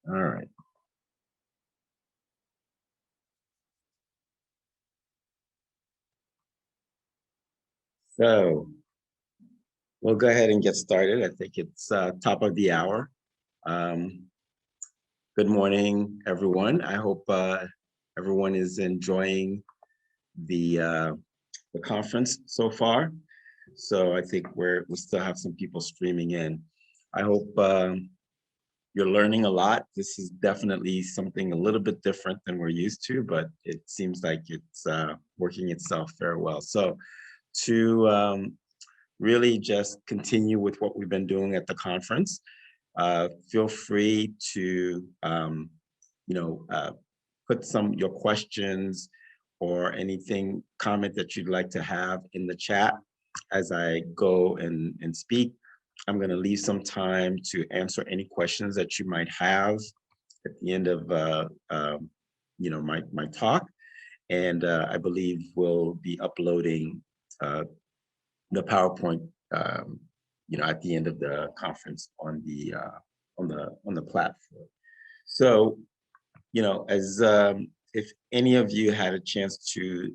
All right. So we'll go ahead and get started. I think it's top of the hour. Um, Good morning, everyone. I hope everyone is enjoying the uh, the conference so far. So I think we still have some people streaming in. I hope you're learning a lot. This is definitely something a little bit different than we're used to, but it seems like it's working itself very well. So to really just continue with what we've been doing at the conference, feel free to you know, put your questions or anything, comment that you'd like to have in the chat as I go and speak. I'm going to leave some time to answer any questions that you might have at the end of my talk. And I believe we'll be uploading the PowerPoint at the end of the conference on the platform. So as if any of you had a chance to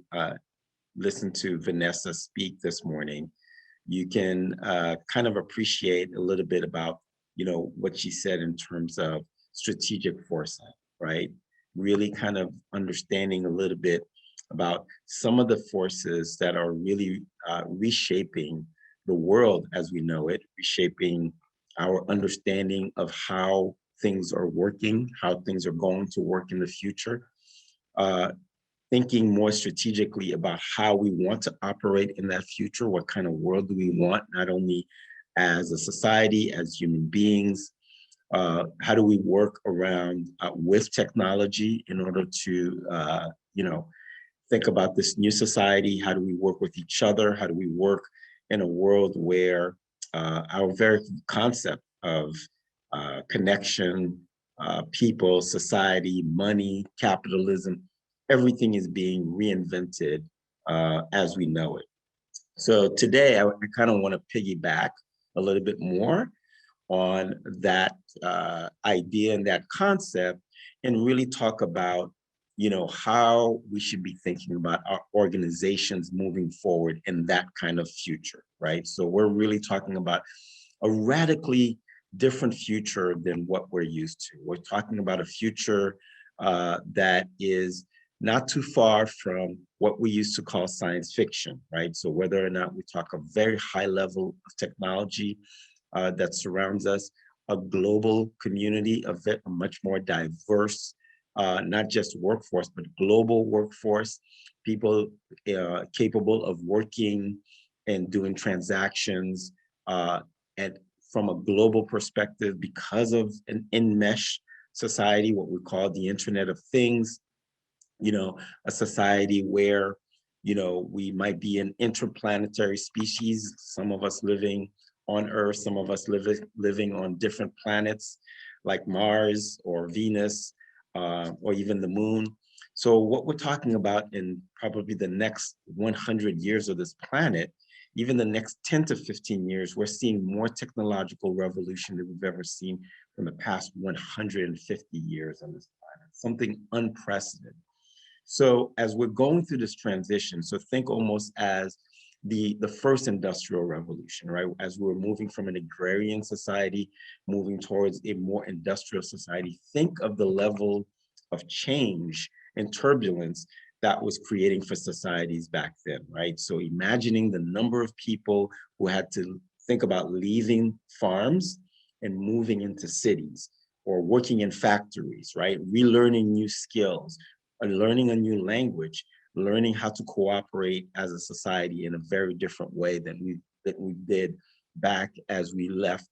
listen to Vanessa speak this morning, you can kind of appreciate a little bit about, what she said in terms of strategic foresight, right? Really kind of understanding a little bit about some of the forces that are really reshaping the world as we know it, reshaping our understanding of how things are working, how things are going to work in the future, uh, thinking more strategically about how we want to operate in that future, what kind of world do we want, not only as a society, as human beings, how do we work around with technology in order to, think about this new society, how do we work with each other, how do we work in a world where our very concept of connection, people, society, money, capitalism, everything is being reinvented as we know it. So today, I kind of want to piggyback a little bit more on that idea and that concept, and really talk about, how we should be thinking about our organizations moving forward in that kind of future, right? So we're really talking about a radically different future than what we're used to. We're talking about a future that is not too far from what we used to call science fiction, right? So whether or not we talk a very high level of technology that surrounds us, a global community, a much more diverse, not just workforce, but global workforce, people capable of working and doing transactions and from a global perspective because of an enmesh society, what we call the Internet of Things, a society where, we might be an interplanetary species, some of us living on Earth, some of us living on different planets like Mars or Venus or even the moon. So what we're talking about in probably the next 100 years of this planet, even the next 10 to 15 years, we're seeing more technological revolution than we've ever seen from the past 150 years on this planet, something unprecedented. So as we're going through this transition, so think almost as the first industrial revolution, right? As we're moving from an agrarian society, moving towards a more industrial society, think of the level of change and turbulence that was creating for societies back then, right? So imagining the number of people who had to think about leaving farms and moving into cities or working in factories, right? Relearning new skills, learning a new language, learning how to cooperate as a society in a very different way than we did back as we left,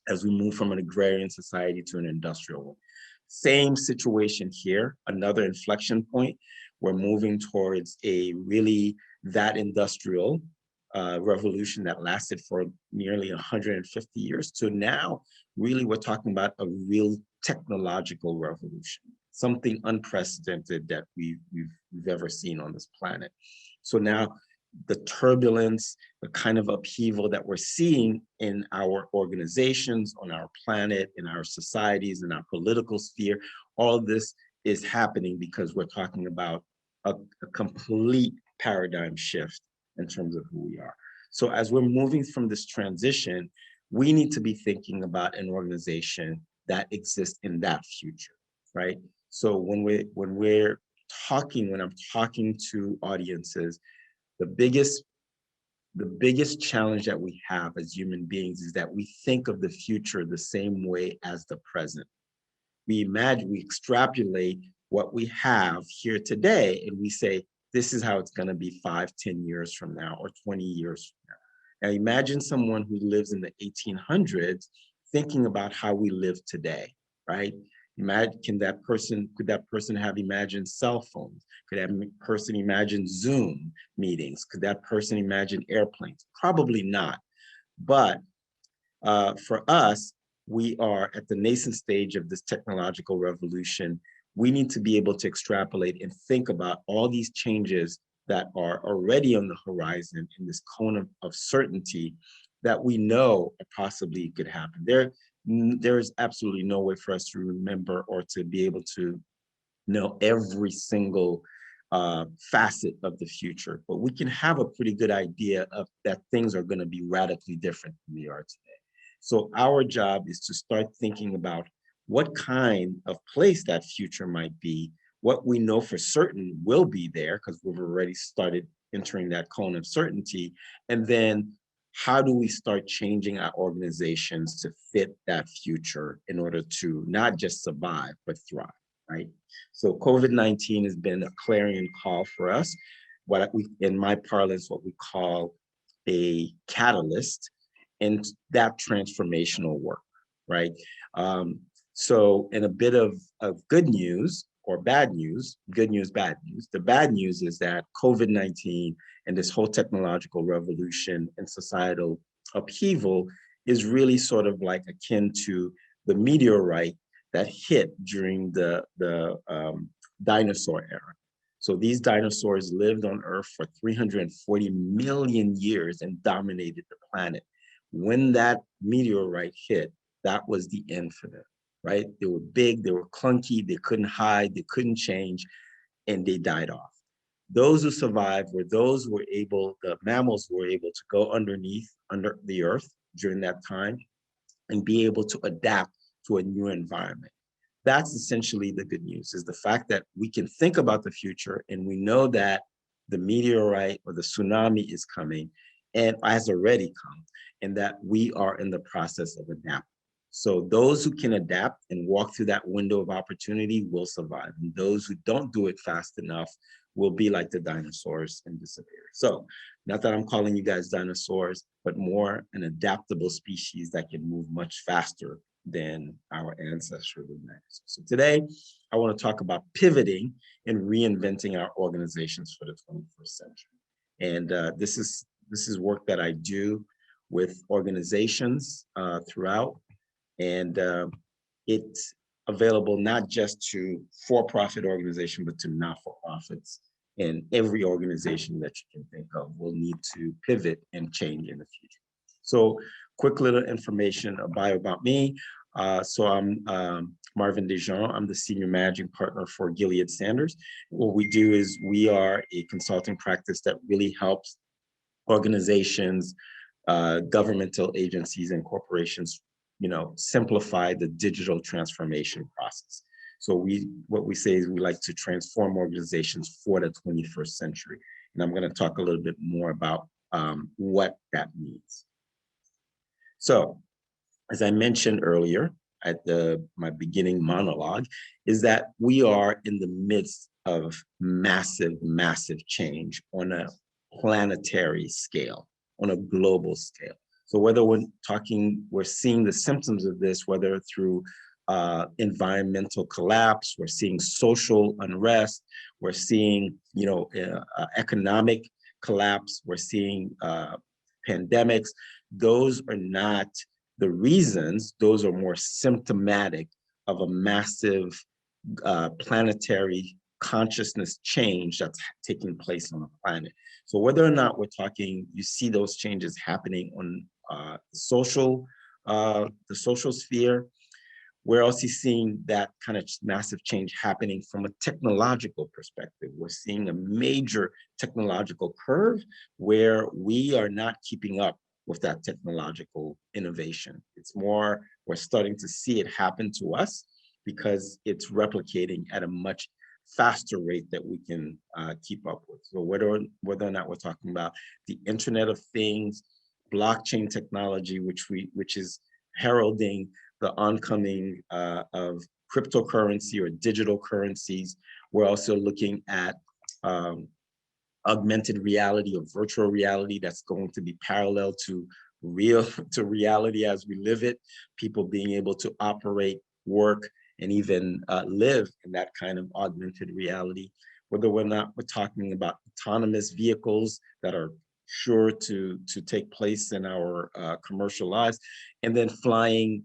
as we moved from an agrarian society to an industrial one. Same situation here, another inflection point. We're moving towards a really that industrial revolution that lasted for nearly 150 years to now, really we're talking about a real technological revolution, something unprecedented that we've ever seen on this planet. So now, the turbulence, the kind of upheaval that we're seeing in our organizations, on our planet, in our societies, in our political sphere, all of this is happening because we're talking about a complete paradigm shift in terms of who we are. So as we're moving from this transition, we need to be thinking about an organization that exists in that future, right? So when I'm talking to audiences, the biggest challenge that we have as human beings is that we think of the future the same way as the present. We extrapolate what we have here today, and we say, this is how it's going to be 5, 10 years from now, or 20 years from now. Now, imagine someone who lives in the 1800s thinking about how we live today, right? Imagine, could that person have imagined cell phones? Could that person imagine Zoom meetings? Could that person imagine airplanes? Probably not. But for us, we are at the nascent stage of this technological revolution. We need to be able to extrapolate and think about all these changes that are already on the horizon in this cone of certainty that we know possibly could happen. There is absolutely no way for us to remember or to be able to know every single facet of the future, but we can have a pretty good idea of that things are going to be radically different than they are today. So our job is to start thinking about what kind of place that future might be, what we know for certain will be there, because we've already started entering that cone of certainty, and then how do we start changing our organizations to fit that future in order to not just survive, but thrive, right? So COVID-19 has been a clarion call for us, in my parlance, what we call a catalyst in that transformational work, right? So in a bit of good news or bad news, good news, bad news. The bad news is that COVID-19 and this whole technological revolution and societal upheaval is really sort of like akin to the meteorite that hit during the dinosaur era. So these dinosaurs lived on Earth for 340 million years and dominated the planet. When that meteorite hit, that was the end for them, right? They were big, they were clunky, they couldn't hide, they couldn't change, and they died off. Those who survived were those who were able, the mammals were able to go under the earth during that time and be able to adapt to a new environment. That's essentially the good news, is the fact that we can think about the future and we know that the meteorite or the tsunami is coming and has already come, and that we are in the process of adapting. So those who can adapt and walk through that window of opportunity will survive. And those who don't do it fast enough will be like the dinosaurs and disappear. So not that I'm calling you guys dinosaurs, but more an adaptable species that can move much faster than our ancestors and dinosaurs. So today, I want to talk about pivoting and reinventing our organizations for the 21st century. And this is work that I do with organizations throughout, and it's available not just to for-profit organizations, but to not-for-profits. And every organization that you can think of will need to pivot and change in the future. So quick little information, a bio about me. So I'm Marvin Dejean. I'm the Senior Managing Partner for Gilead Sanders. What we do is we are a consulting practice that really helps organizations, governmental agencies, and corporations, simplify the digital transformation process. So what we say is we like to transform organizations for the 21st century. And I'm going to talk a little bit more about what that means. So, as I mentioned earlier at my beginning monologue, is that we are in the midst of massive, massive change on a planetary scale, on a global scale. So whether we're seeing the symptoms of this, whether through environmental collapse, we're seeing social unrest, we're seeing, economic collapse, we're seeing pandemics. Those are not the reasons, those are more symptomatic of a massive planetary consciousness change that's taking place on the planet. So whether or not we're talking, you see those changes happening on the social sphere. We're also seeing that kind of massive change happening from a technological perspective. We're seeing a major technological curve where we are not keeping up with that technological innovation. It's more, we're starting to see it happen to us because it's replicating at a much faster rate that we can keep up with. So whether or not we're talking about the Internet of Things, blockchain technology, which is heralding the oncoming of cryptocurrency or digital currencies. We're also looking at augmented reality or virtual reality that's going to be parallel to reality as we live it. People being able to operate, work, and even live in that kind of augmented reality. Whether or not we're talking about autonomous vehicles that are sure to take place in our commercial lives, and then flying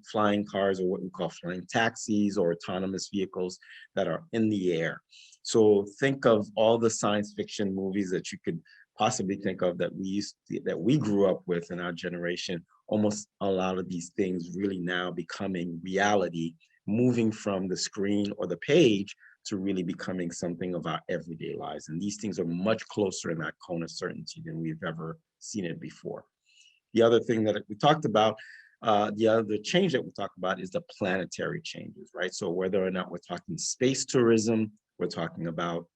cars, or what we call flying taxis, or autonomous vehicles that are in the air. So think of all the science fiction movies that you could possibly think of that we grew up with in our generation. Almost a lot of these things really now becoming reality, moving from the screen or the page to really becoming something of our everyday lives. And these things are much closer in that cone of certainty than we've ever seen it before. The other thing that we talked about, the other change that we talk about is the planetary changes, right? So whether or not we're talking space tourism, we're talking about,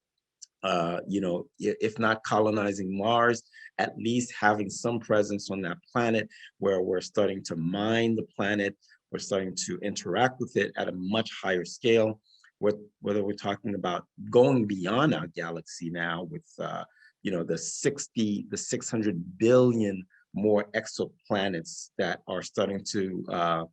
if not colonizing Mars, at least having some presence on that planet where we're starting to mine the planet, we're starting to interact with it at a much higher scale. Whether we're talking about going beyond our galaxy now with, the 600 billion more exoplanets that are starting to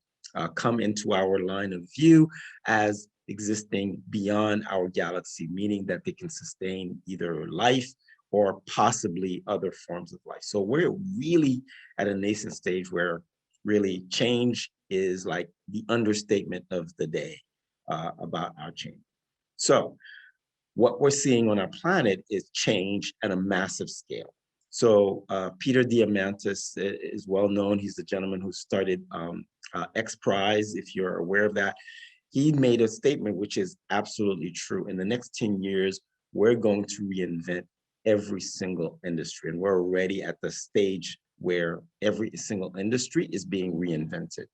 come into our line of view as existing beyond our galaxy, meaning that they can sustain either life or possibly other forms of life. So we're really at a nascent stage where really change is like the understatement of the day about our change. So what we're seeing on our planet is change at a massive scale. So Peter Diamandis is well known. He's the gentleman who started X Prize, if you're aware of that. He made a statement which is absolutely true. In the next 10 years, we're going to reinvent every single industry. And we're already at the stage where every single industry is being reinvented.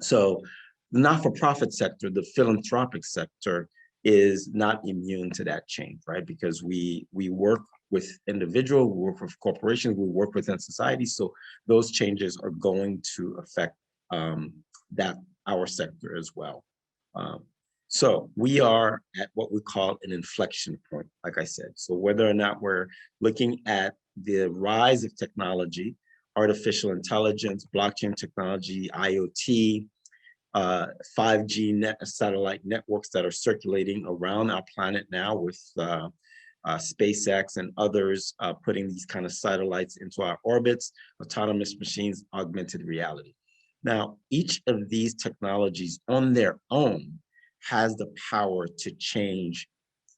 So the not-for-profit sector, the philanthropic sector, is not immune to that change, right? Because we work with individuals, we work with corporations, we work within society. So those changes are going to affect our sector as well. So we are at what we call an inflection point, like I said. So whether or not we're looking at the rise of technology, artificial intelligence, blockchain technology, IoT, 5G satellite networks that are circulating around our planet now with SpaceX and others putting these kind of satellites into our orbits, autonomous machines, augmented reality. Now, each of these technologies on their own has the power to change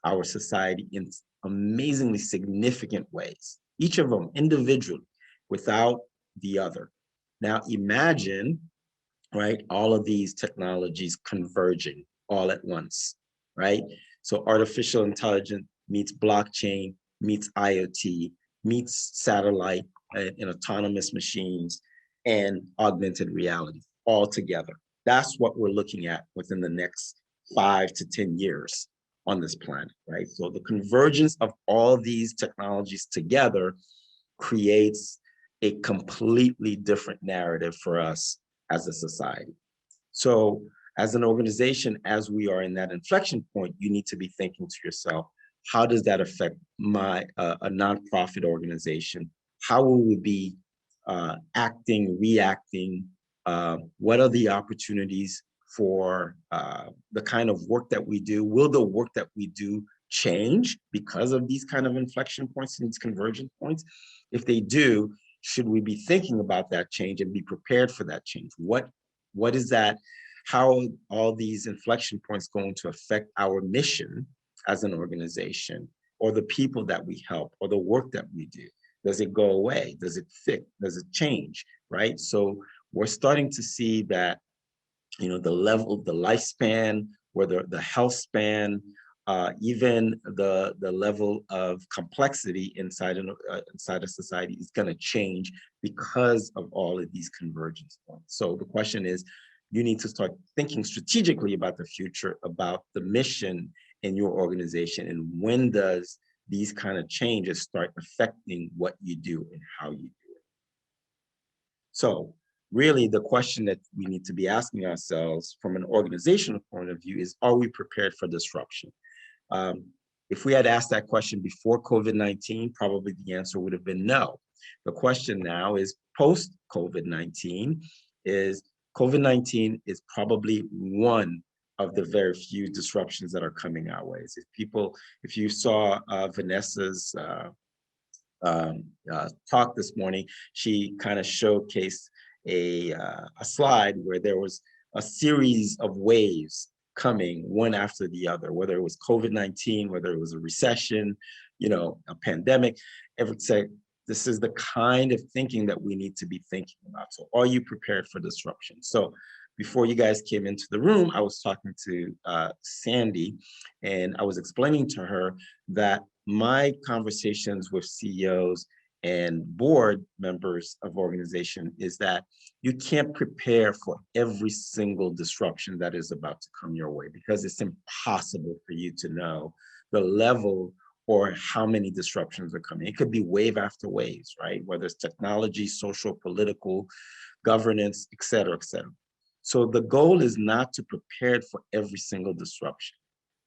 our society in amazingly significant ways, each of them individually without the other. Now, imagine, right, all of these technologies converging all at once, right? So artificial intelligence meets blockchain, meets IoT, meets satellite and autonomous machines, and augmented reality all together. That's what we're looking at within the next 5 to 10 years on this planet, right? So the convergence of all these technologies together creates a completely different narrative for us as a society. So as an organization, as we are in that inflection point, you need to be thinking to yourself, how does that affect a nonprofit organization? How will we be acting, reacting? What are the opportunities for the kind of work that we do? Will the work that we do change because of these kind of inflection points and these convergence points? If they do, should we be thinking about that change and be prepared for that change? What is that? How are all these inflection points going to affect our mission as an organization, or the people that we help, or the work that we do? Does it go away? Does it fit? Does it change? Right? So we're starting to see that, the level, the lifespan, or the health span, even the level of complexity inside a society is going to change because of all of these convergence points. So the question is, you need to start thinking strategically about the future, about the mission in your organization, and when does these kind of changes start affecting what you do and how you do it. So really the question that we need to be asking ourselves from an organizational point of view is, are we prepared for disruption? Um, if we had asked that question before COVID-19, probably the answer would have been no. The question now is post COVID-19 is COVID-19 is probably one of the very few disruptions that are coming our ways. If you saw Vanessa's talk this morning, she kind of showcased a slide where there was a series of waves coming one after the other, whether it was COVID-19, whether it was a recession, a pandemic. This is the kind of thinking that we need to be thinking about. So are you prepared for disruption? So before you guys came into the room, I was talking to Sandy, and I was explaining to her that my conversations with CEOs and board members of organization is that you can't prepare for every single disruption that is about to come your way, because it's impossible for you to know the level or how many disruptions are coming. It could be wave after waves, right? Whether it's technology, social, political, governance, et cetera, et cetera. So the goal is not to prepare for every single disruption.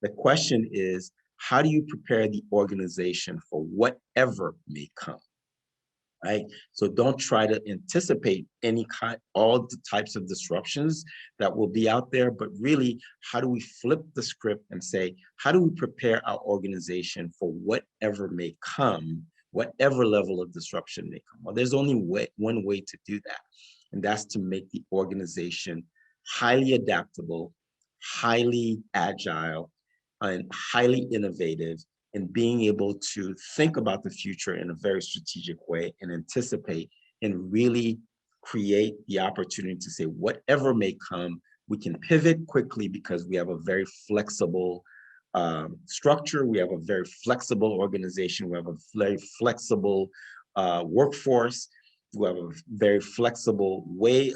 The question is, how do you prepare the organization for whatever may come, right? So don't try to anticipate all the types of disruptions that will be out there, but really, how do we flip the script and say, how do we prepare our organization for whatever may come, whatever level of disruption may come? Well, there's only one way to do that, and that's to make the organization highly adaptable, highly agile, and highly innovative, and being able to think about the future in a very strategic way and anticipate and really create the opportunity to say, whatever may come, we can pivot quickly because we have a very flexible structure. We have a very flexible organization. We have a very flexible workforce. We have a very flexible way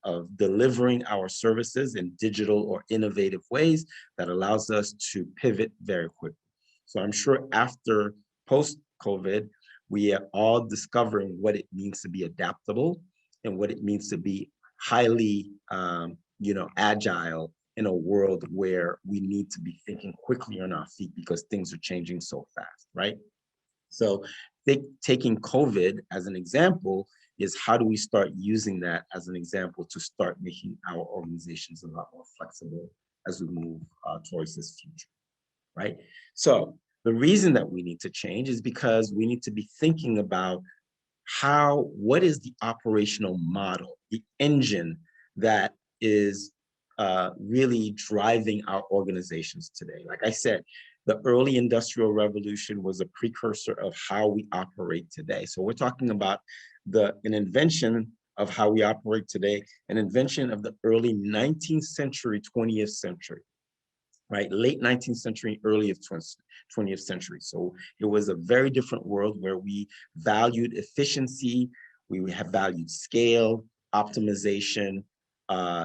of delivering our services in digital or innovative ways that allows us to pivot very quickly. So I'm sure after post-COVID, we are all discovering what it means to be adaptable and what it means to be highly, agile in a world where we need to be thinking quickly on our feet because things are changing so fast, right? So taking COVID as an example is, how do we start using that as an example to start making our organizations a lot more flexible as we move towards this future, right? So the reason that we need to change is because we need to be thinking about what is the operational model, the engine that is really driving our organizations today. Like I said, the early industrial revolution was a precursor of how we operate today. So we're talking about an invention of how we operate today, an invention of the early 19th century, 20th century, right? Late 19th century, early 20th century. So it was a very different world where we valued efficiency, we have valued scale, optimization,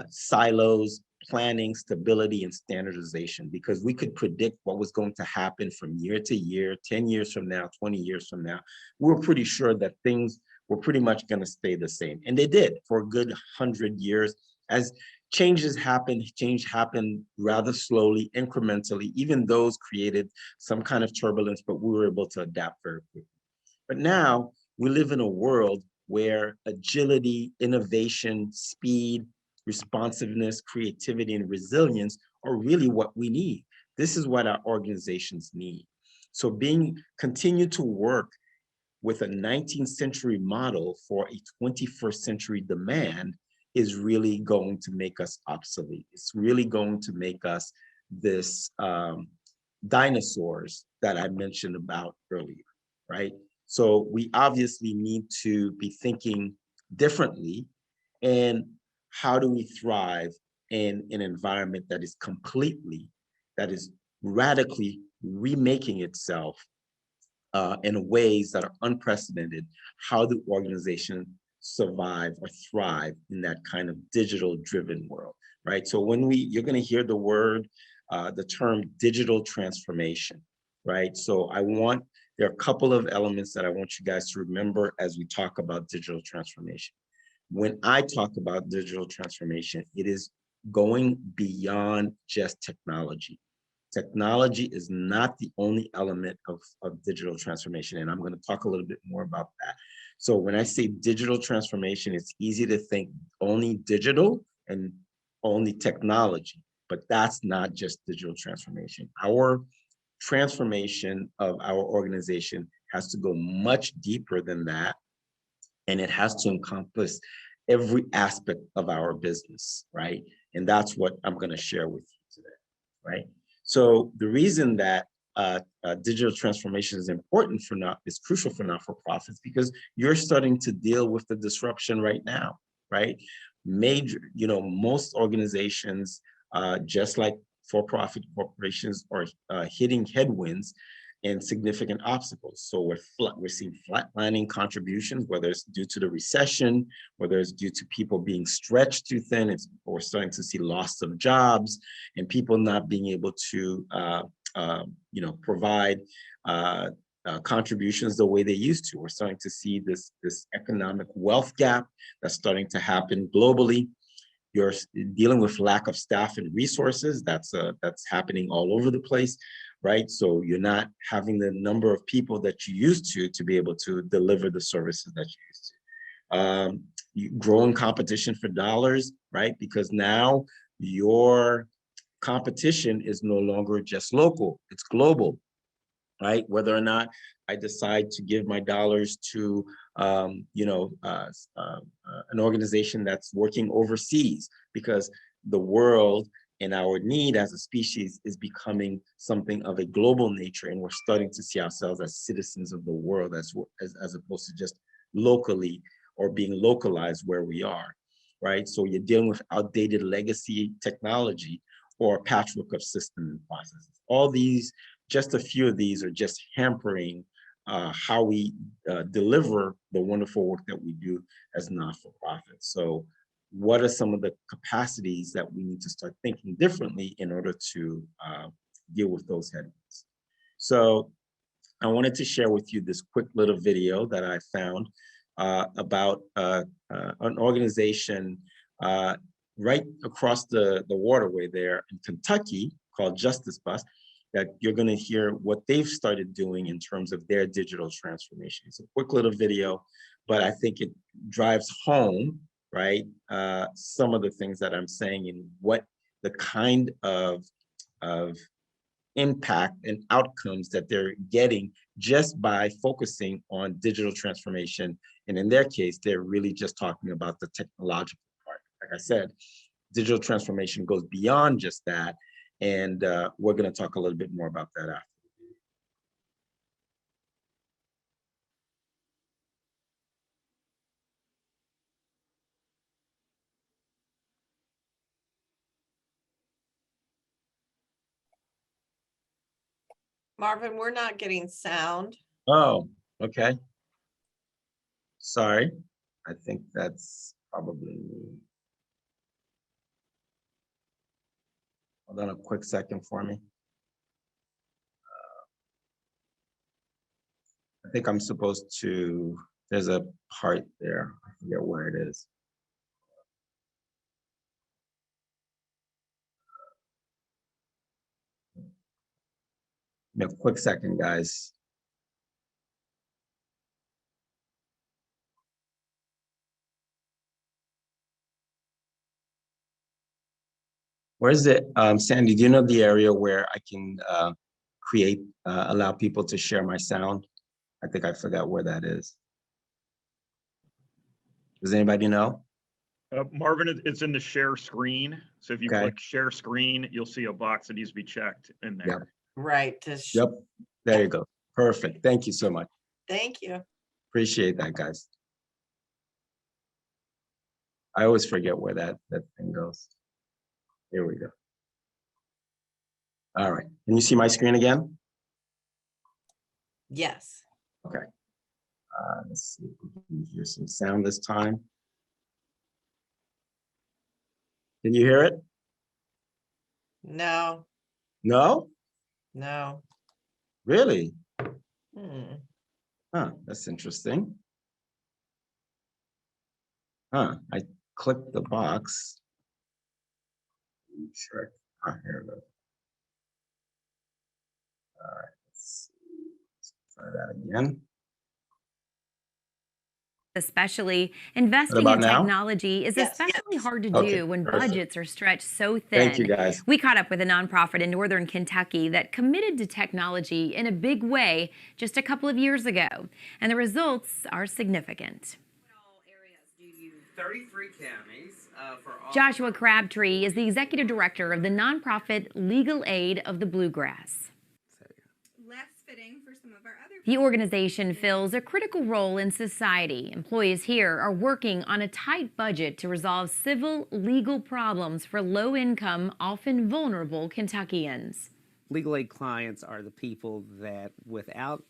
silos, planning, stability, and standardization, because we could predict what was going to happen from year to year, 10 years from now, 20 years from now. We were pretty sure that things were pretty much going to stay the same. And they did for a good 100 years. As change happened rather slowly, incrementally. Even those created some kind of turbulence, but we were able to adapt very quickly. But now we live in a world where agility, innovation, speed, responsiveness, creativity, and resilience are really what we need. This is what our organizations need. So continue to work with a 19th century model for a 21st century demand is really going to make us obsolete. It's really going to make us this dinosaurs that I mentioned about earlier, right? So we obviously need to be thinking differently. And how do we thrive in an environment that is radically remaking itself in ways that are unprecedented? How do organizations survive or thrive in that kind of digital driven world, right? So when you're going to hear the term digital transformation, right? So there are a couple of elements that I want you guys to remember as we talk about digital transformation. When I talk about digital transformation, it is going beyond just technology. Technology is not the only element of digital transformation, and I'm going to talk a little bit more about that. So when I say digital transformation, it's easy to think only digital and only technology, but that's not just digital transformation. Our transformation of our organization has to go much deeper than that, and it has to encompass every aspect of our business, right? And that's what I'm going to share with you today, right? So the reason that digital transformation is crucial for not-for-profits, because you're starting to deal with the disruption right now, right? Most organizations, just like for-profit corporations, are hitting headwinds and significant obstacles. So we're seeing flatlining contributions, whether it's due to the recession, whether it's due to people being stretched too thin. We're starting to see loss of jobs and people not being able to provide contributions the way they used to. We're starting to see this economic wealth gap that's starting to happen globally. You're dealing with lack of staff and resources. That's happening all over the place, right? So you're not having the number of people that you used to be able to deliver the services that you used to. Growing competition for dollars, right? Because now your competition is no longer just local, it's global, right? Whether or not I decide to give my dollars to an organization that's working overseas, because the world and our need as a species is becoming something of a global nature, and we're starting to see ourselves as citizens of the world as opposed to just locally or being localized where we are, right? So you're dealing with outdated legacy technology or a patchwork of systems and processes. All these, just a few of these, are just hampering how we deliver the wonderful work that we do as not-for-profits. So what are some of the capacities that we need to start thinking differently in order to deal with those headwinds? So I wanted to share with you this quick little video that I found about an organization right across the waterway there in Kentucky called Justice Bus, that you're going to hear what they've started doing in terms of their digital transformation. It's a quick little video, but I think it drives home, right, some of the things that I'm saying and what the kind of impact and outcomes that they're getting just by focusing on digital transformation. And in their case, they're really just talking about the technological part. Like I said, digital transformation goes beyond just that. And we're going to talk a little bit more about that after. Marvin, we're not getting sound. Oh, okay. Sorry. I think that's probably me. Hold on a quick second for me. I think I'm supposed to, there's a part there. I forget where it is. A quick second, guys. Where is it? Sandy, do you know the area where I can allow people to share my sound? I think I forgot where that is. Does anybody know? Marvin, it's in the share screen. So if you Okay. click share screen, you'll see a box that needs to be checked in there. Yeah. Right. Yep, there you go. Perfect. Thank you so much. Thank you. Appreciate that, guys. I always forget where that thing goes. Here we go. All right. Can you see my screen again? Yes. Okay. Let's see if we can hear some sound this time. Can you hear it? No, No? no. Really? Hmm. Huh, that's interesting. Huh, I clicked the box. Sure. Here we go. All right, let's try that again. Especially What investing about in now? technology is Yes. especially hard to Okay, do when perfect. budgets are stretched so Thank you, thin. guys. We caught up with a nonprofit in northern Kentucky that committed to technology in a big way just a couple of years ago, and the results are significant. 33 counties for all. Joshua Crabtree is the executive director of the nonprofit Legal Aid of the Bluegrass. Less fitting for some of our other. The organization fills a critical role in society. Employees here are working on a tight budget to resolve civil legal problems for low-income, often vulnerable Kentuckians. Legal aid clients are the people that, without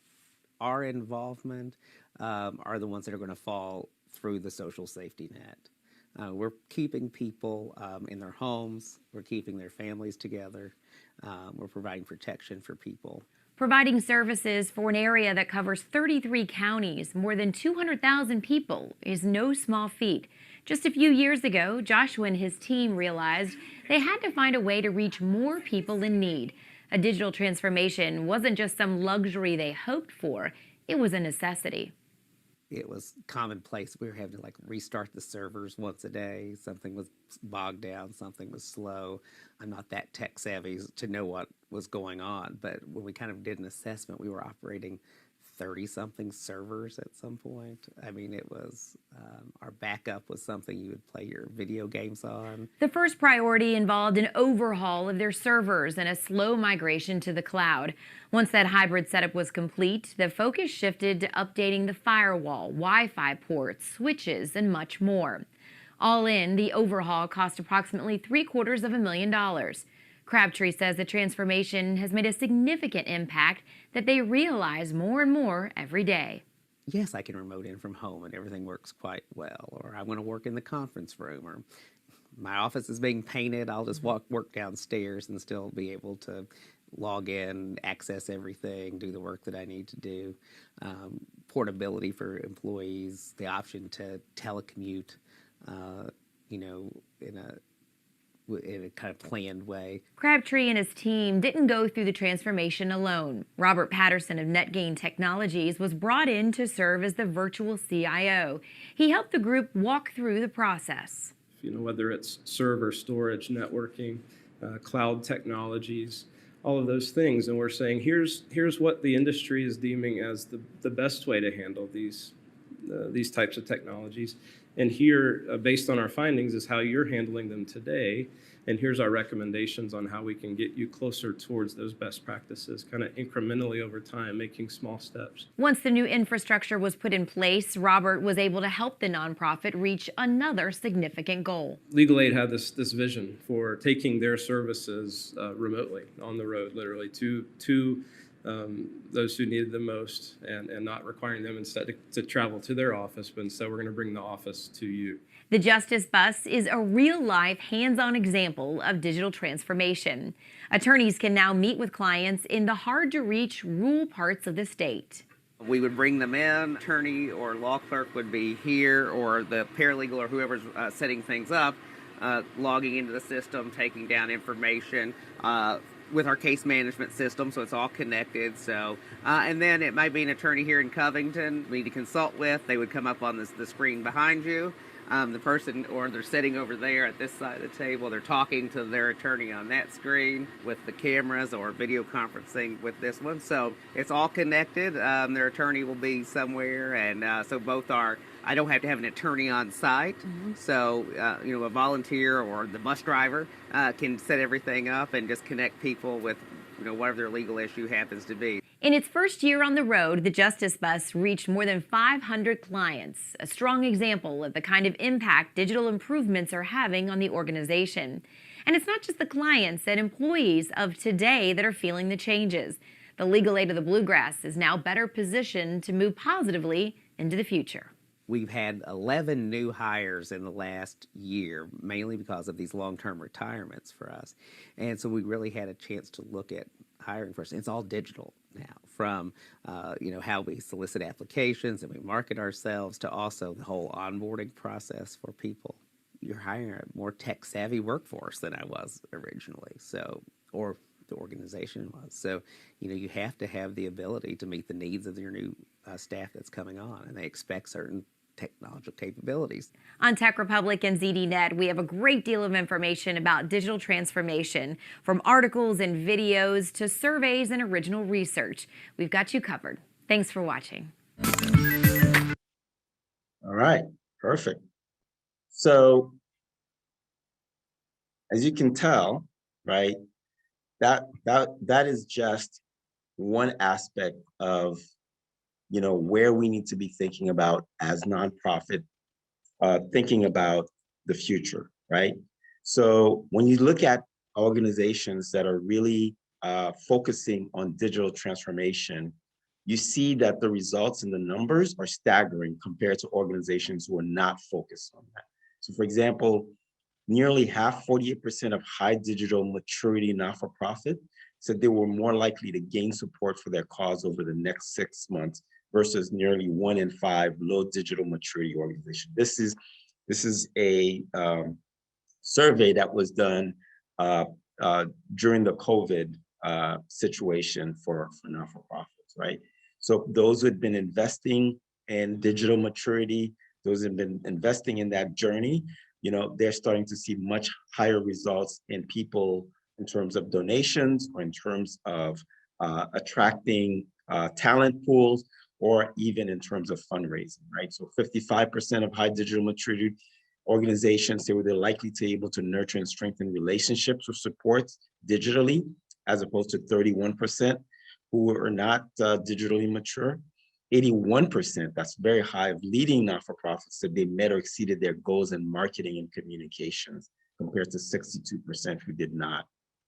our involvement, are the ones that are going to fall through the social safety net. We're keeping people in their homes. We're keeping their families together. We're providing protection for people. Providing services for an area that covers 33 counties, more than 200,000 people, is no small feat. Just a few years ago, Joshua and his team realized they had to find a way to reach more people in need. A digital transformation wasn't just some luxury they hoped for, it was a necessity. It was commonplace. We were having to restart the servers once a day. Something was bogged down, something was slow. I'm not that tech savvy to know what was going on, but when we kind of did an assessment, we were operating 30-something servers at some point. I mean, it was, our backup was something you would play your video games on. The first priority involved an overhaul of their servers and a slow migration to the cloud. Once that hybrid setup was complete, the focus shifted to updating the firewall, Wi-Fi ports, switches, and much more. All in, the overhaul cost approximately $750,000. Crabtree says the transformation has made a significant impact that they realize more and more every day. Yes, I can remote in from home and everything works quite well. Or I want to work in the conference room, or my office is being painted. I'll just work downstairs and still be able to log in, access everything, do the work that I need to do. Portability for employees, the option to telecommute, in a kind of planned way. Crabtree and his team didn't go through the transformation alone. Robert Patterson of NetGain Technologies was brought in to serve as the virtual CIO. He helped the group walk through the process. Whether it's server, storage, networking, cloud technologies, all of those things. And we're saying, here's what the industry is deeming as the best way to handle these types of technologies. And here, based on our findings, is how you're handling them today. And here's our recommendations on how we can get you closer towards those best practices, kind of incrementally over time, making small steps. Once the new infrastructure was put in place, Robert was able to help the nonprofit reach another significant goal. Legal Aid had this vision for taking their services remotely, on the road, literally, to those who needed them most, and not requiring them instead to travel to their office, but instead we're going to bring the office to you. The Justice Bus is a real-life, hands-on example of digital transformation. Attorneys can now meet with clients in the hard-to-reach rural parts of the state. We would bring them in. Attorney or law clerk would be here, or the paralegal or whoever's setting things up, logging into the system, taking down information, with our case management system, so it's all connected. So, and then it might be an attorney here in Covington we need to consult with. They would come up on the screen behind you. The person, or they're sitting over there at this side of the table, they're talking to their attorney on that screen with the cameras, or video conferencing with this one. So it's all connected. Their attorney will be somewhere, and so both are. I don't have to have an attorney on site, so a volunteer or the bus driver can set everything up and just connect people with whatever their legal issue happens to be. In its first year on the road, the Justice Bus reached more than 500 clients, a strong example of the kind of impact digital improvements are having on the organization. And it's not just the clients and employees of today that are feeling the changes. The legal aid of the Bluegrass is now better positioned to move positively into the future. We've had 11 new hires in the last year, mainly because of these long-term retirements for us. And so we really had a chance to look at hiring first. It's all digital now, from how we solicit applications and we market ourselves to also the whole onboarding process for people. You're hiring a more tech-savvy workforce than I was originally, or the organization was. So, you have to have the ability to meet the needs of your new staff that's coming on, and they expect certain technological capabilities. On Tech Republic and ZDNet, we have a great deal of information about digital transformation, from articles and videos to surveys and original research. We've got you covered. Thanks for watching. All right, perfect. So, as you can tell, right, that is just one aspect of where we need to be thinking about as nonprofit, thinking about the future, right? So when you look at organizations that are really focusing on digital transformation, you see that the results and the numbers are staggering compared to organizations who are not focused on that. So for example, nearly half, 48% of high digital maturity not-for-profit said they were more likely to gain support for their cause over the next 6 months versus nearly 1 in 5 low digital maturity organizations. This is a survey that was done during the COVID situation for not-for-profits, right? So those who had been investing in digital maturity, those who have been investing in that journey, they're starting to see much higher results in people in terms of donations or in terms of attracting talent pools, or even in terms of fundraising, right? So 55% of high digital maturity organizations say they're likely to be able to nurture and strengthen relationships or supports digitally, as opposed to 31% who are not digitally mature. 81%, that's very high, of leading not-for-profits said they met or exceeded their goals in marketing and communications, compared to 62% who did not.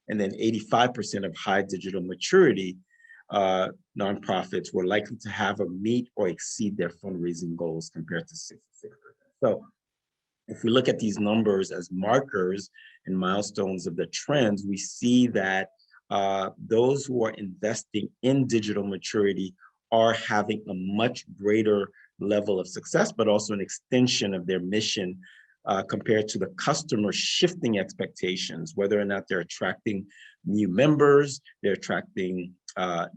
And then 85% of high digital maturity nonprofits were likely to have or meet or exceed their fundraising goals, compared to 66%. So if we look at these numbers as markers and milestones of the trends, we see that those who are investing in digital maturity are having a much greater level of success, but also an extension of their mission compared to the customer shifting expectations, whether or not they're attracting new members, they're attracting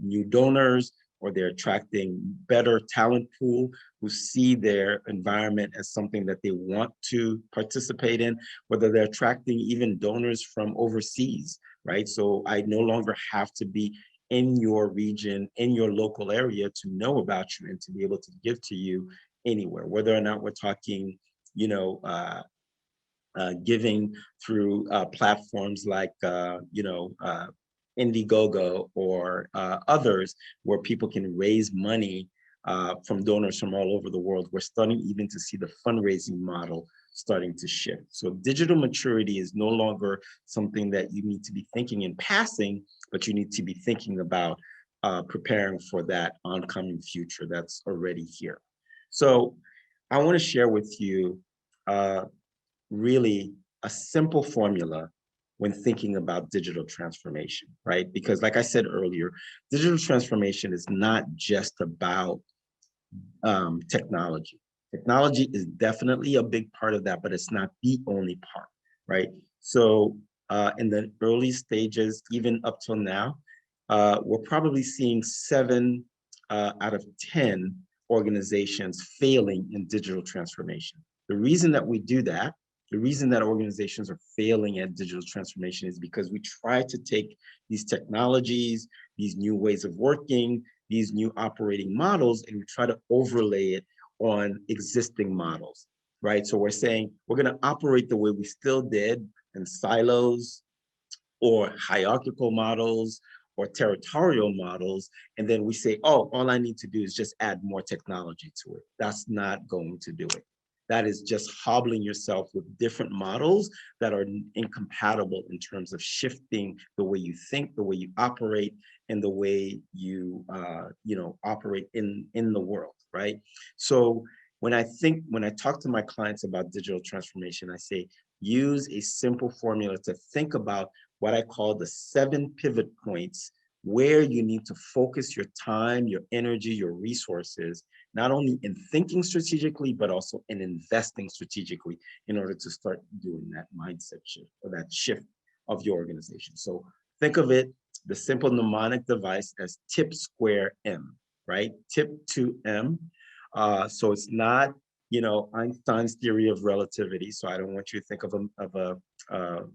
new donors, or they're attracting better talent pool who see their environment as something that they want to participate in, whether they're attracting even donors from overseas, right? So I no longer have to be in your region, in your local area, to know about you and to be able to give to you anywhere, whether or not we're talking, giving through platforms like, Indiegogo or others, where people can raise money from donors from all over the world. We're starting even to see the fundraising model starting to shift. So digital maturity is no longer something that you need to be thinking in passing, but you need to be thinking about preparing for that oncoming future that's already here. So I want to share with you really a simple formula when thinking about digital transformation, right? Because like I said earlier, digital transformation is not just about technology. Technology is definitely a big part of that, but it's not the only part, right? So in the early stages, even up till now, we're probably seeing 7 out of 10 organizations failing in digital transformation. The reason that we do that, the reason that organizations are failing at digital transformation, is because we try to take these technologies, these new ways of working, these new operating models, and we try to overlay it on existing models, right? So we're saying we're going to operate the way we still did in silos or hierarchical models or territorial models, and then we say, oh, all I need to do is just add more technology to it. That's not going to do it. That is just hobbling yourself with different models that are incompatible in terms of shifting the way you think, the way you operate, and the way you operate in the world, right? So when I talk to my clients about digital transformation, I say use a simple formula to think about what I call the 7 pivot points where you need to focus your time, your energy, your resources, not only in thinking strategically, but also in investing strategically in order to start doing that mindset shift or that shift of your organization. So think of it, the simple mnemonic device as tip square M, right? Tip to M. So it's not, Einstein's theory of relativity. So I don't want you to think of a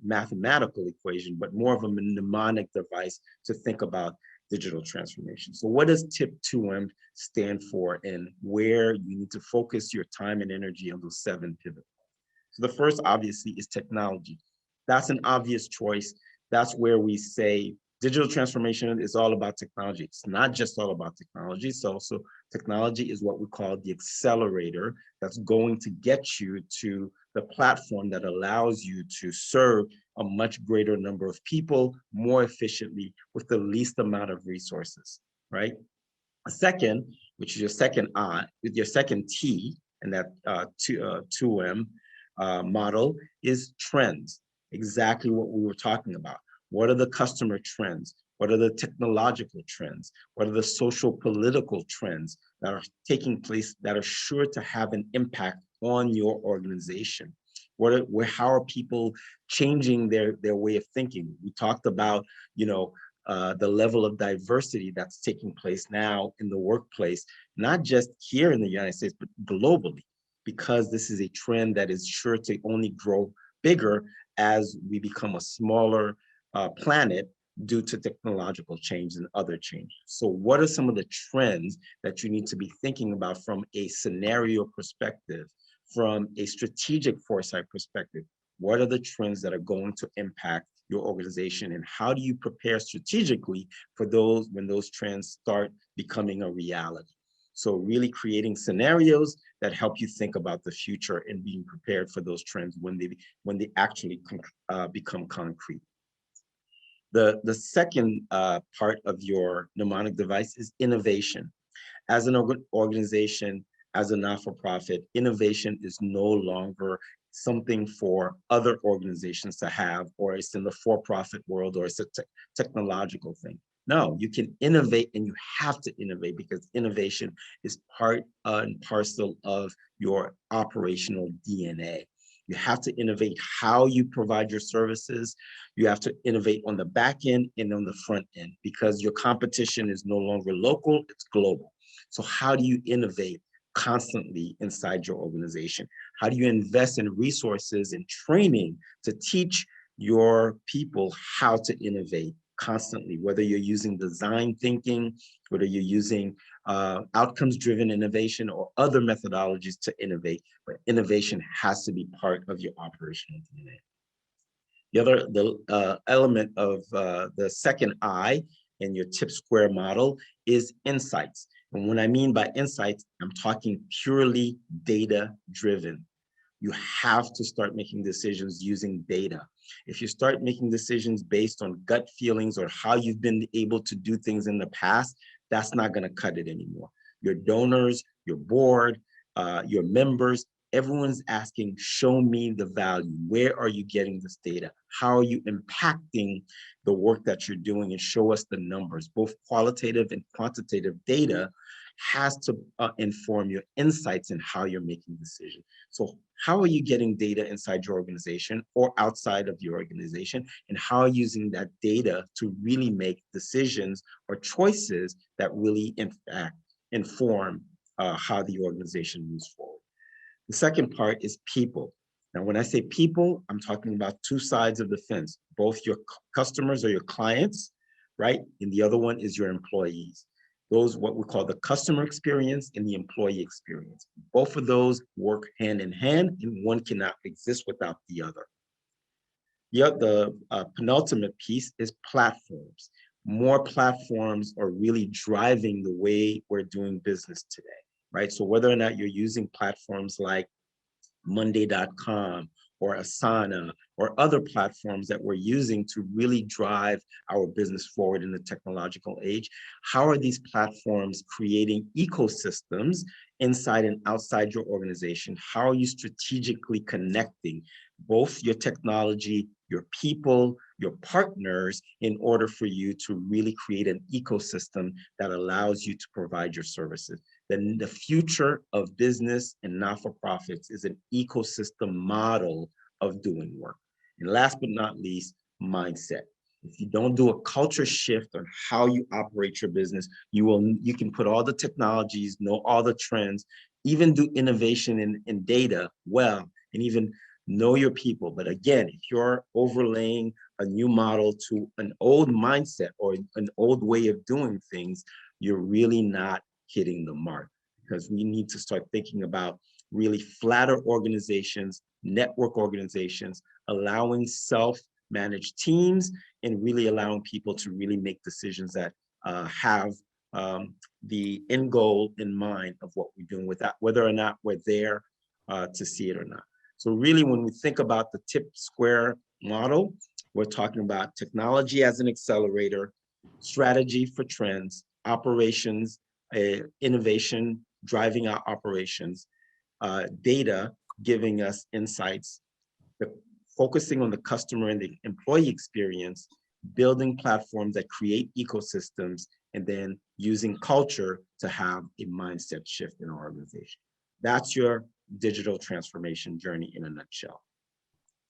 mathematical equation, but more of a mnemonic device to think about digital transformation. So what does tip 2M stand for, and where you need to focus your time and energy on those 7 pivot points? So the first, obviously, is technology. That's an obvious choice. That's where we say digital transformation is all about technology. It's not just all about technology. It's also technology is what we call the accelerator that's going to get you to the platform that allows you to serve a much greater number of people more efficiently with the least amount of resources, right? A second, which is your second I, with your second T, and that 2M model is trends. Exactly what we were talking about. What are the customer trends? What are the technological trends? What are the social political trends that are taking place that are sure to have an impact on your organization? How are people changing their way of thinking? We talked about, the level of diversity that's taking place now in the workplace, not just here in the United States, but globally, because this is a trend that is sure to only grow bigger as we become a smaller planet due to technological change and other changes. So what are some of the trends that you need to be thinking about from a scenario perspective, from a strategic foresight perspective? What are the trends that are going to impact your organization, and how do you prepare strategically for those when those trends start becoming a reality? So really creating scenarios that help you think about the future and being prepared for those trends when they actually become concrete. The second part of your mnemonic device is innovation. As an organization, as a not-for-profit, innovation is no longer something for other organizations to have, or it's in the for-profit world, or it's a technological thing. No, you can innovate, and you have to innovate because innovation is part and parcel of your operational DNA. You have to innovate how you provide your services. You have to innovate on the back end and on the front end because your competition is no longer local, it's global. So how do you innovate constantly inside your organization? How do you invest in resources and training to teach your people how to innovate constantly, whether you're using design thinking, whether you're using outcomes-driven innovation or other methodologies to innovate, but innovation has to be part of your operational DNA. The element of the second I in your tip square model is insights. And what I mean by insights, I'm talking purely data-driven. You have to start making decisions using data. If you start making decisions based on gut feelings or how you've been able to do things in the past, that's not going to cut it anymore. Your donors, your board, your members, everyone's asking, show me the value. Where are you getting this data? How are you impacting the work that you're doing? And show us the numbers. Both qualitative and quantitative data has to inform your insights in how you're making decisions. So how are you getting data inside your organization or outside of your organization? And how are you using that data to really make decisions or choices that really inform how the organization moves forward? The second part is people. Now, when I say people, I'm talking about two sides of the fence, both your customers or your clients, right? And the other one is your employees. Those what we call the customer experience and the employee experience. Both of those work hand in hand, and one cannot exist without the other. The penultimate piece is platforms. more platforms are really driving the way we're doing business today, right? So whether or not you're using platforms like Monday.com or Asana or other platforms that we're using to really drive our business forward in the technological age, how are these platforms creating ecosystems inside and outside your organization? How are you strategically connecting both your technology, your people, your partners, in order for you to really create an ecosystem that allows you to provide your services? Then the future of business and not-for-profits is an ecosystem model of doing work. And last but not least, mindset. If you don't do a culture shift on how you operate your business, you can put all the technologies, know all the trends, even do innovation in data well, and even know your people. But again, if you're overlaying a new model to an old mindset or an old way of doing things, you're really not hitting the mark, because we need to start thinking about really flatter organizations, network organizations, allowing self-managed teams, and really allowing people to really make decisions that have the end goal in mind of what we're doing with that, whether or not we're there to see it or not. So really, when we think about the tip square model, we're talking about technology as an accelerator, strategy for trends, operations, innovation, driving our operations, data, giving us insights, focusing on the customer and the employee experience, building platforms that create ecosystems, and then using culture to have a mindset shift in our organization. That's your digital transformation journey in a nutshell.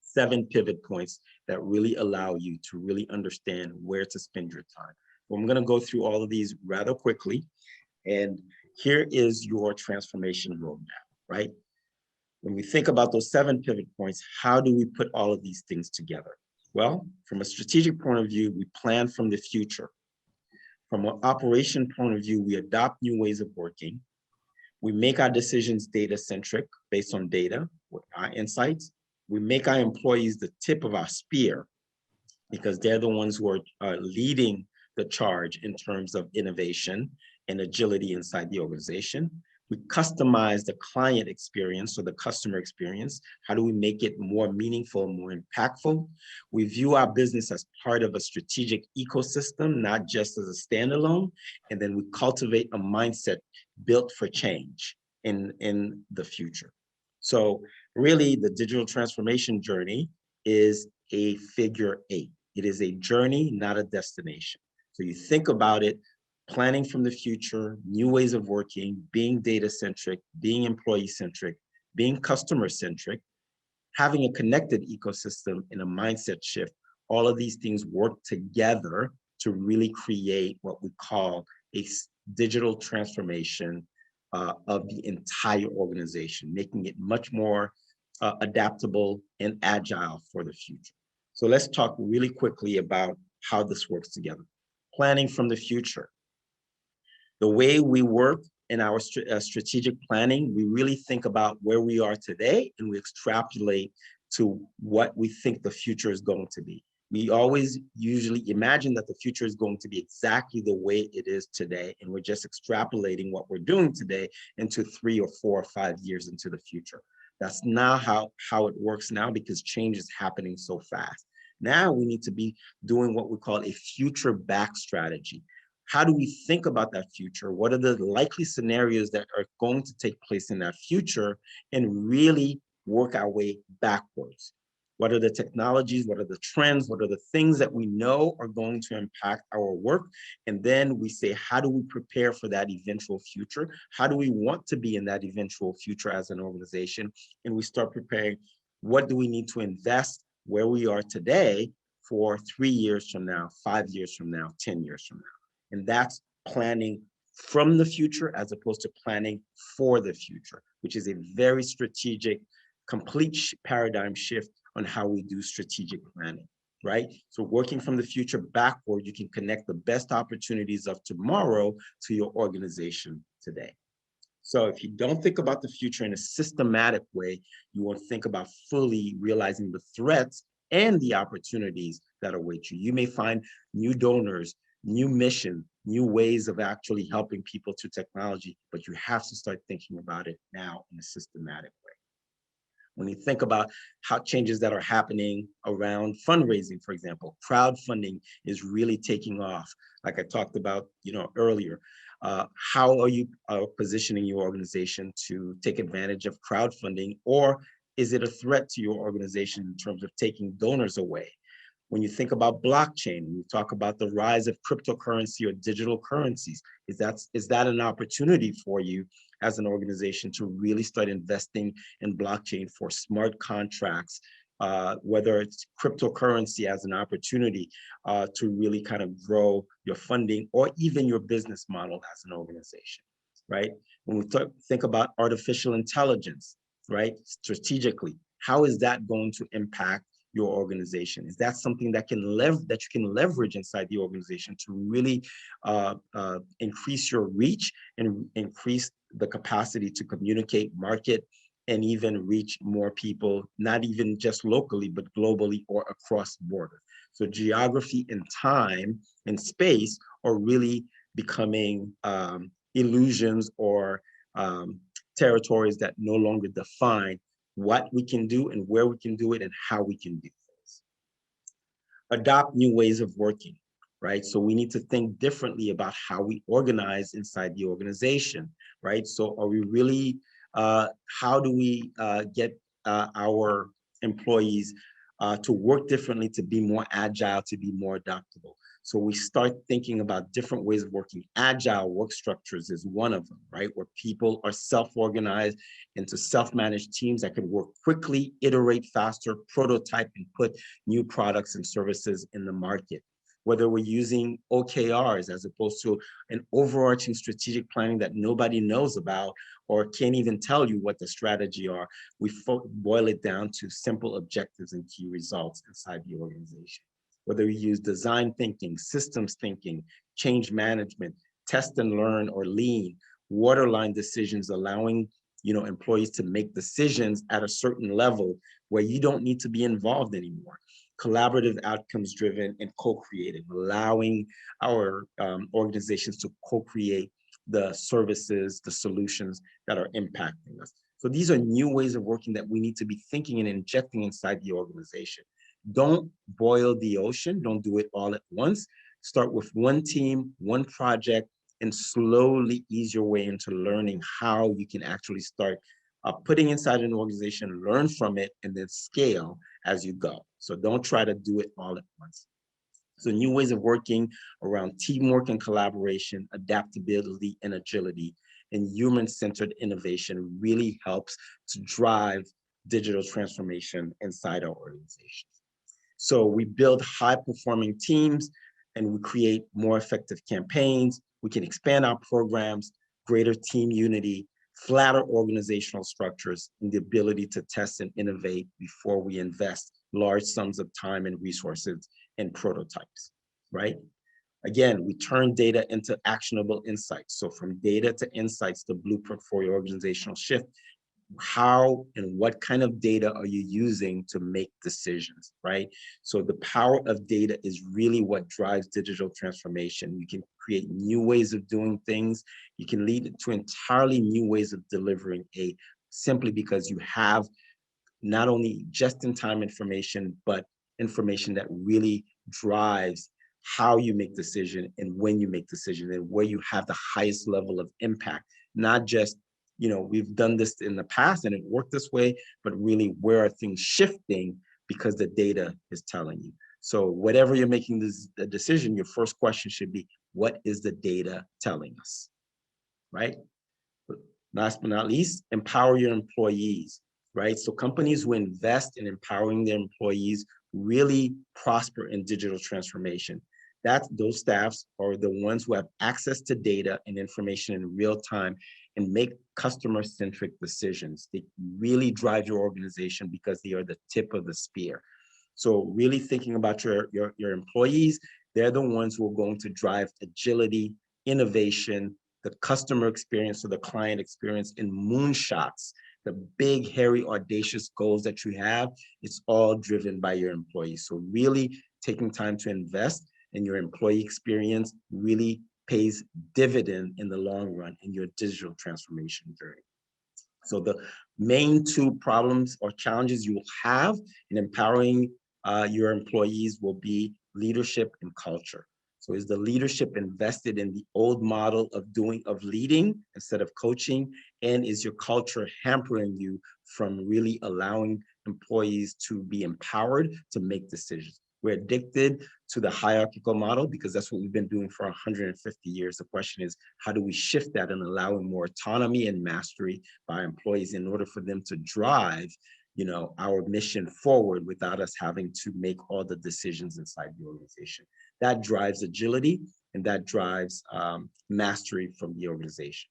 7 pivot points that really allow you to really understand where to spend your time. Well, I'm going to go through all of these rather quickly. And here is your transformation roadmap, right? When we think about those 7 pivot points, how do we put all of these things together? Well, from a strategic point of view, we plan from the future. From an operation point of view, we adopt new ways of working. We make our decisions data-centric based on data, with our insights. We make our employees the tip of our spear, because they're the ones who are leading the charge in terms of innovation and agility inside the organization. We customize the client experience or the customer experience. How do we make it more meaningful, more impactful? We view our business as part of a strategic ecosystem, not just as a standalone. And then we cultivate a mindset built for change in the future. So really, the digital transformation journey is a figure 8. It is a journey, not a destination. So you think about it, planning from the future, new ways of working, being data-centric, being employee-centric, being customer-centric, having a connected ecosystem and a mindset shift. All of these things work together to really create what we call a digital transformation of the entire organization, making it much more adaptable and agile for the future. So let's talk really quickly about how this works together. Planning from the future. The way we work in our strategic planning, we really think about where we are today and we extrapolate to what we think the future is going to be. We always usually imagine that the future is going to be exactly the way it is today, and we're just extrapolating what we're doing today into 3 or 4 or 5 years into the future. That's not how it works now, because change is happening so fast. Now we need to be doing what we call a future back strategy. How do we think about that future? What are the likely scenarios that are going to take place in that future, and really work our way backwards? What are the technologies? What are the trends? What are the things that we know are going to impact our work? And then we say, how do we prepare for that eventual future? How do we want to be in that eventual future as an organization? And we start preparing, what do we need to invest where we are today for 3 years from now, 5 years from now, 10 years from now? And that's planning from the future as opposed to planning for the future, which is a very strategic, complete paradigm shift on how we do strategic planning, right? So working from the future backward, you can connect the best opportunities of tomorrow to your organization today. So if you don't think about the future in a systematic way, you won't think about fully realizing the threats and the opportunities that await you. You may find new donors, new mission, new ways of actually helping people through technology, but you have to start thinking about it now in a systematic way. When you think about how changes that are happening around fundraising, for example, crowdfunding is really taking off. Like I talked about, earlier, how are you positioning your organization to take advantage of crowdfunding, or is it a threat to your organization in terms of taking donors away? When you think about blockchain, you talk about the rise of cryptocurrency or digital currencies. Is that an opportunity for you as an organization to really start investing in blockchain for smart contracts, whether it's cryptocurrency as an opportunity to really kind of grow your funding or even your business model as an organization, right? When we think about artificial intelligence, right, strategically, how is that going to impact your organization? Is that something that you can leverage inside the organization to really increase your reach and increase the capacity to communicate, market, and even reach more people, not even just locally, but globally or across borders? So geography and time and space are really becoming illusions or territories that no longer define what we can do and where we can do it and how we can do things. Adopt new ways of working, right? So we need to think differently about how we organize inside the organization, right? So are we really, how do we get our employees to work differently, to be more agile, to be more adaptable? So we start thinking about different ways of working. Agile work structures is one of them, right? Where people are self-organized into self-managed teams that can work quickly, iterate faster, prototype, and put new products and services in the market. Whether we're using OKRs as opposed to an overarching strategic planning that nobody knows about or can't even tell you what the strategy are, we boil it down to simple objectives and key results inside the organization. Whether we use design thinking, systems thinking, change management, test and learn, or lean, waterline decisions, allowing employees to make decisions at a certain level where you don't need to be involved anymore. Collaborative, outcomes driven, and co-creative, allowing our organizations to co-create the services, the solutions that are impacting us. So these are new ways of working that we need to be thinking and injecting inside the organization. Don't boil the ocean. Don't do it all at once. Start with one team, one project, and slowly ease your way into learning how you can actually start putting inside an organization, learn from it, and then scale as you go. So don't try to do it all at once. So new ways of working around teamwork and collaboration, adaptability and agility, and human-centered innovation really helps to drive digital transformation inside our organizations. So we build high-performing teams and we create more effective campaigns. We can expand our programs, greater team unity, flatter organizational structures, and the ability to test and innovate before we invest large sums of time and resources in prototypes, right? Again, we turn data into actionable insights. So from data to insights, the blueprint for your organizational shift. How and what kind of data are you using to make decisions, right? So the power of data is really what drives digital transformation. You can create new ways of doing things. You can lead to entirely new ways of delivering aid simply because you have not only just-in-time information, but information that really drives how you make decision and when you make decision and where you have the highest level of impact, not just we've done this in the past and it worked this way, but really where are things shifting because the data is telling you. So whatever you're making this decision, your first question should be, what is the data telling us, right? Last but not least, empower your employees, right? So companies who invest in empowering their employees really prosper in digital transformation. Those staffs are the ones who have access to data and information in real time and make customer-centric decisions. They really drive your organization because they are the tip of the spear. So really thinking about your employees, they're the ones who are going to drive agility, innovation, the customer experience or the client experience, and moonshots, the big, hairy, audacious goals that you have. It's all driven by your employees. So really taking time to invest and your employee experience really pays dividend in the long run in your digital transformation journey. So the main two problems or challenges you will have in empowering your employees will be leadership and culture. So is the leadership invested in the old model of leading instead of coaching? And is your culture hampering you from really allowing employees to be empowered to make decisions? We're addicted to the hierarchical model because that's what we've been doing for 150 years. The question is, how do we shift that and allowing more autonomy and mastery by employees in order for them to drive, our mission forward without us having to make all the decisions inside the organization? That drives agility and that drives mastery from the organization.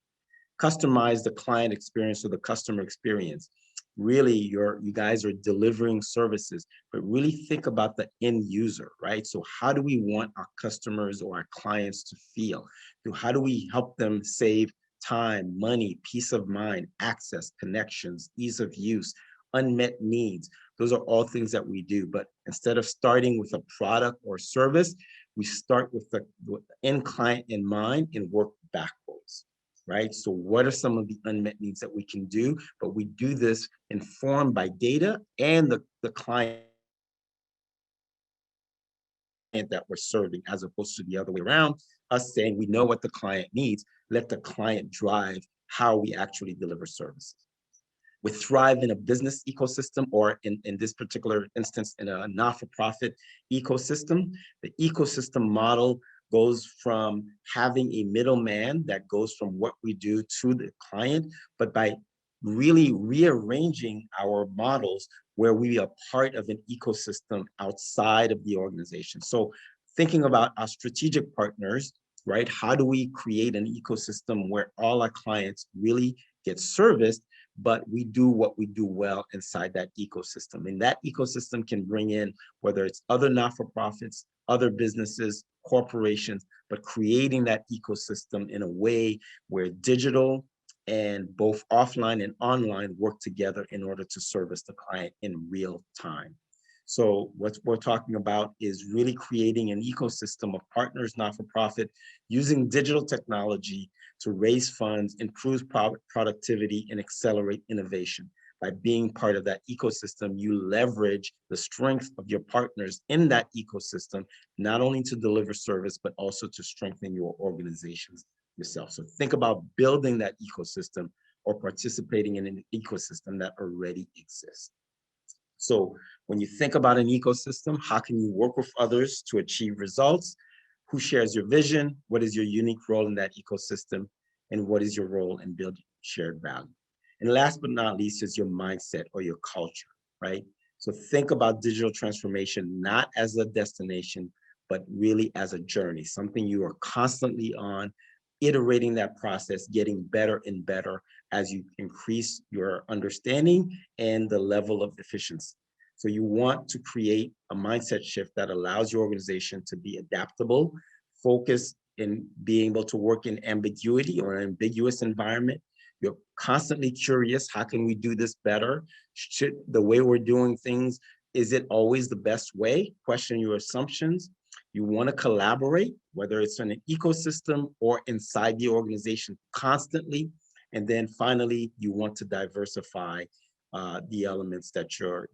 Customize the client experience or the customer experience. Really, you guys are delivering services, but really think about the end user, right? So how do we want our customers or our clients to feel? How do we help them save time, money, peace of mind, access, connections, ease of use, unmet needs? Those are all things that we do. But instead of starting with a product or service, we start with the end client in mind and work backwards, right? So what are some of the unmet needs that we can do? But we do this informed by data and the client that we're serving, as opposed to the other way around, us saying we know what the client needs, let the client drive how we actually deliver services. We thrive in a business ecosystem, or in this particular instance, in a not-for-profit ecosystem. The ecosystem model goes from having a middleman that goes from what we do to the client, but by really rearranging our models where we are part of an ecosystem outside of the organization. So thinking about our strategic partners, right? How do we create an ecosystem where all our clients really get serviced, but we do what we do well inside that ecosystem? And that ecosystem can bring in, whether it's other not-for-profits, other businesses, corporations, but creating that ecosystem in a way where digital and both offline and online work together in order to service the client in real time. So what we're talking about is really creating an ecosystem of partners, not-for-profit, using digital technology to raise funds, improve productivity, and accelerate innovation. By being part of that ecosystem, you leverage the strength of your partners in that ecosystem, not only to deliver service, but also to strengthen your organizations yourself. So think about building that ecosystem or participating in an ecosystem that already exists. So when you think about an ecosystem, how can you work with others to achieve results? Who shares your vision? What is your unique role in that ecosystem? And what is your role in building shared value? And last but not least is your mindset or your culture, right? So think about digital transformation not as a destination, but really as a journey, something you are constantly on, iterating that process, getting better and better as you increase your understanding and the level of efficiency. So you want to create a mindset shift that allows your organization to be adaptable, focused in being able to work in ambiguity or an ambiguous environment. You're constantly curious, how can we do this better? Should the way we're doing things, is it always the best way? Question your assumptions. You want to collaborate, whether it's in an ecosystem or inside the organization constantly. And then finally, you want to diversify the elements that you're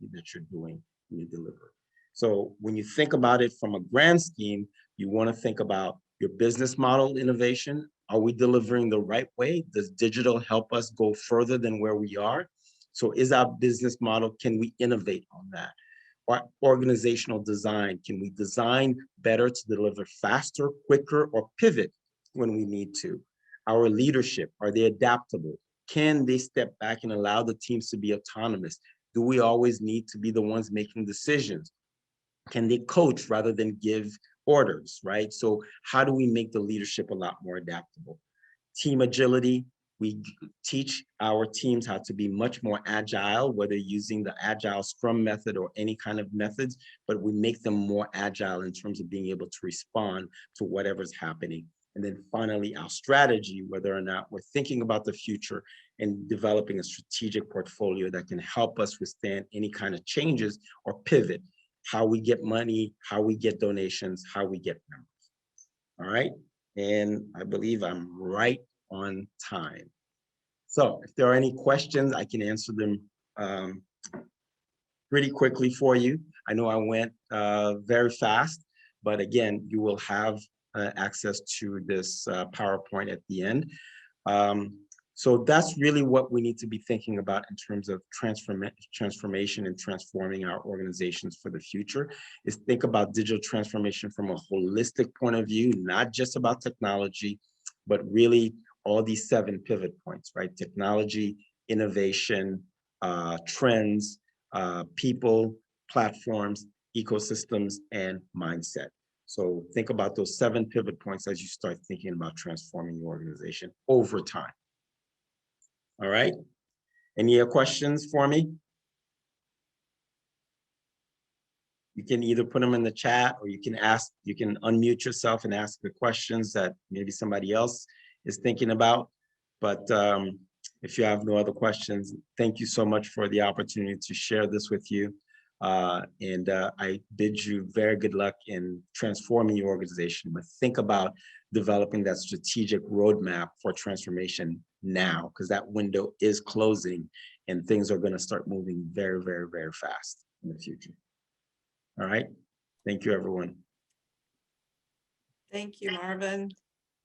doing when you deliver. So when you think about it from a grand scheme, you want to think about your business model innovation. Are we delivering the right way? Does digital help us go further than where we are? So is our business model, can we innovate on that? Or organizational design, can we design better to deliver faster, quicker, or pivot when we need to? Our leadership, are they adaptable? Can they step back and allow the teams to be autonomous? Do we always need to be the ones making decisions? Can they coach rather than give orders, right? So how do we make the leadership a lot more adaptable? Team agility, we teach our teams how to be much more agile, whether using the agile scrum method or any kind of methods, but we make them more agile in terms of being able to respond to whatever's happening. And then finally, our strategy, whether or not we're thinking about the future and developing a strategic portfolio that can help us withstand any kind of changes or pivot. how we get money, how we get donations, how we get members. All right, and I believe I'm right on time. So if there are any questions, I can answer them pretty quickly for you. I know I went very fast, but again, you will have access to this PowerPoint at the end. So that's really what we need to be thinking about in terms of transformation and transforming our organizations for the future, is think about digital transformation from a holistic point of view, not just about technology, but really all these 7 pivot points, right? Technology, innovation, trends, people, platforms, ecosystems, and mindset. So think about those 7 pivot points as you start thinking about transforming your organization over time. All right. Any other questions for me? You can either put them in the chat or you can unmute yourself and ask the questions that maybe somebody else is thinking about. But if you have no other questions, thank you so much for the opportunity to share this with you. I bid you very good luck in transforming your organization, but think about developing that strategic roadmap for transformation now, because that window is closing and things are going to start moving very, very, very fast in the future. All right. Thank you, everyone. Thank you, Marvin.